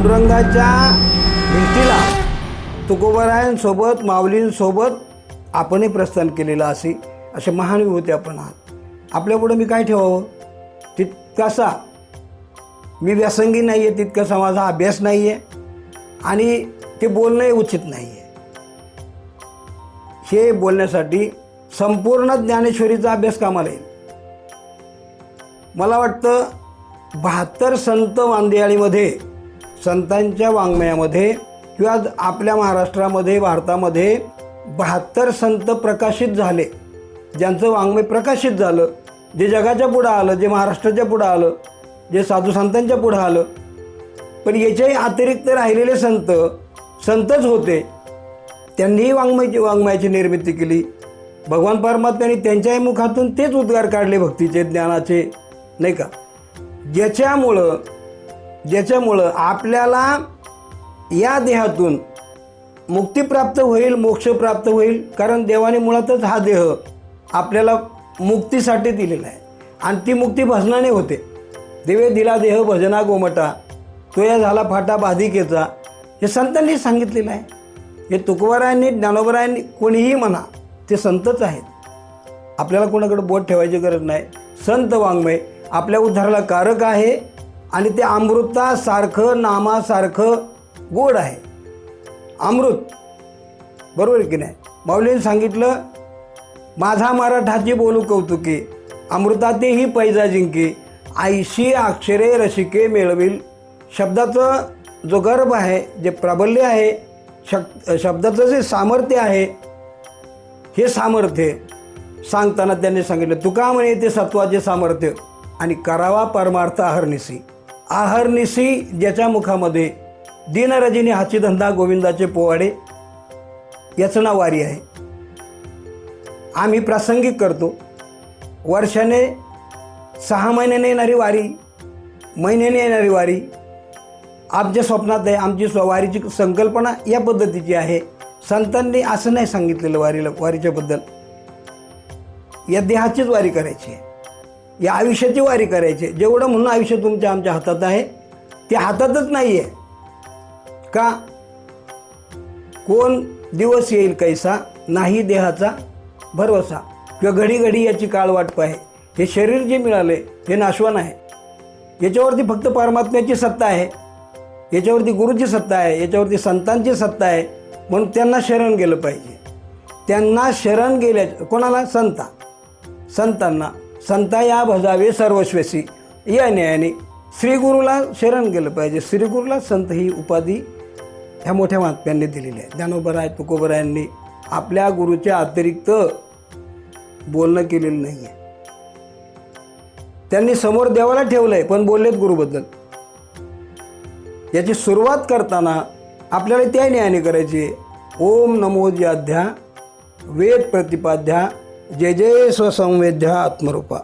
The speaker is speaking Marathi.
पांडुरंगाच्या भेटीला तुकोबारायांसोबत माऊलींसोबत आपणही प्रस्थान केलेलं असे महान विभूती आपण आहात. आपल्यापुढं मी काय ठेवावं? तितकासा मी व्यासंगी नाही आहे, तितकासा माझा अभ्यास नाही आहे आणि ते बोलणंही उचित नाही आहे. हे बोलण्यासाठी संपूर्ण ज्ञानेश्वरीचा अभ्यास कामाला येईल. मला वाटतं 72 संत वांदियाळीमध्ये, संतांच्या वाङ्मयामध्ये किंवा आपल्या महाराष्ट्रामध्ये, भारतामध्ये 72 संत प्रकाशित झाले, ज्यांचं वाङ्मय प्रकाशित झालं, जे जगाच्या पुढं आलं, जे महाराष्ट्राच्या पुढं आलं, जे साधू संतांच्या पुढं आलं. पण याच्याही अतिरिक्त राहिलेले संतच होते. त्यांनीही वाङ्मयाची निर्मिती केली. भगवान परमात्म्याने त्यांच्याही मुखातून तेच उद्गार काढले भक्तीचे, ज्ञानाचे, नाही का? ज्याच्यामुळं आपल्याला या देहातून मुक्ती प्राप्त होईल, मोक्ष प्राप्त होईल. कारण देवाने मुळातच हा देह आपल्याला मुक्तीसाठी दिलेला आहे आणि ती मुक्ती भजनाने होते. देवे दिला देह भजना गोमटा, तो या झाला फाटा बाधिकेचा, हे संतांनी सांगितलेलं आहे. हे तुकोबारायांनी, ज्ञानोबारायांनी, कोणीही म्हणा, ते संतच आहेत. आपल्याला कोणाकडे बोट ठेवायची गरज नाही. संत वाङ्मय आपल्या उद्धाराला कारक आहे आणि ते अमृतासारखं, नामासारखं गोड आहे. अमृत, बरोबर की नाही? माऊलींनी सांगितलं, माझा मराठाची बोलू कौतुके, अमृतातेही पैजा जिंके, ऐशी अक्षरे रसिके मिळविल. शब्दाचं जो गर्भ आहे, जे प्राबल्य आहे, शब्दाचं जे सामर्थ्य आहे, हे सामर्थ्य सांगताना त्यांनी सांगितलं, तुका म्हणे ते सत्वाचे सामर्थ्य आणि करावा परमार्थ अहर्निशी. अहर्निशी ज्याच्या मुखामध्ये दिनरजनी हाची धंदा गोविंदाचे पोवाडे, याचं नाव वारी आहे. आम्ही प्रासंगिक करतो. वर्षाने 6 महिन्याने येणारी वारी, महिन्याने येणारी वारी आमच्या स्वप्नात आहे. आमची वारीची संकल्पना या पद्धतीची आहे. संतांनी असं नाही सांगितलेलं वारीच्या बद्दल. या देहाचीच वारी करायची आहे, या आयुष्याची वारी करायची आहे. जेवढं म्हणून आयुष्य तुमच्या आमच्या हातात आहे, ते हातातच नाही आहे का? कोण दिवस येईल कैसा, नाही देहाचा भरवसा, किंवा घडी घडी याची काळ वाट पाहे. हे शरीर जे मिळाले हे नाशवान आहे. याच्यावरती फक्त परमात्म्याची सत्ता आहे, याच्यावरती गुरुची सत्ता आहे, याच्यावरती संतांची सत्ता आहे. म्हणून त्यांना शरण गेलं पाहिजे. त्यांना शरण गेल्या, कोणाला? संतांना. संता या भजावे सर्वस्वेसी या न्यायाने श्रीगुरूला शरण गेलं पाहिजे. श्रीगुरूला संत ही उपाधी ह्या मोठ्या महात्म्यांनी दिलेली आहे. ज्ञानोबाराय, तुकोबारायांनी आपल्या गुरुच्या अतिरिक्त बोलणं केलेलं नाही आहे. त्यांनी समोर देवाला ठेवलं आहे, पण बोललेत गुरुबद्दल. याची सुरुवात करताना आपल्याला त्या न्यायाने करायची. ओम नमो ज्याध्या वेद प्रतिपाद्या, जय जय स्वसंवेद्या आत्मरूपा.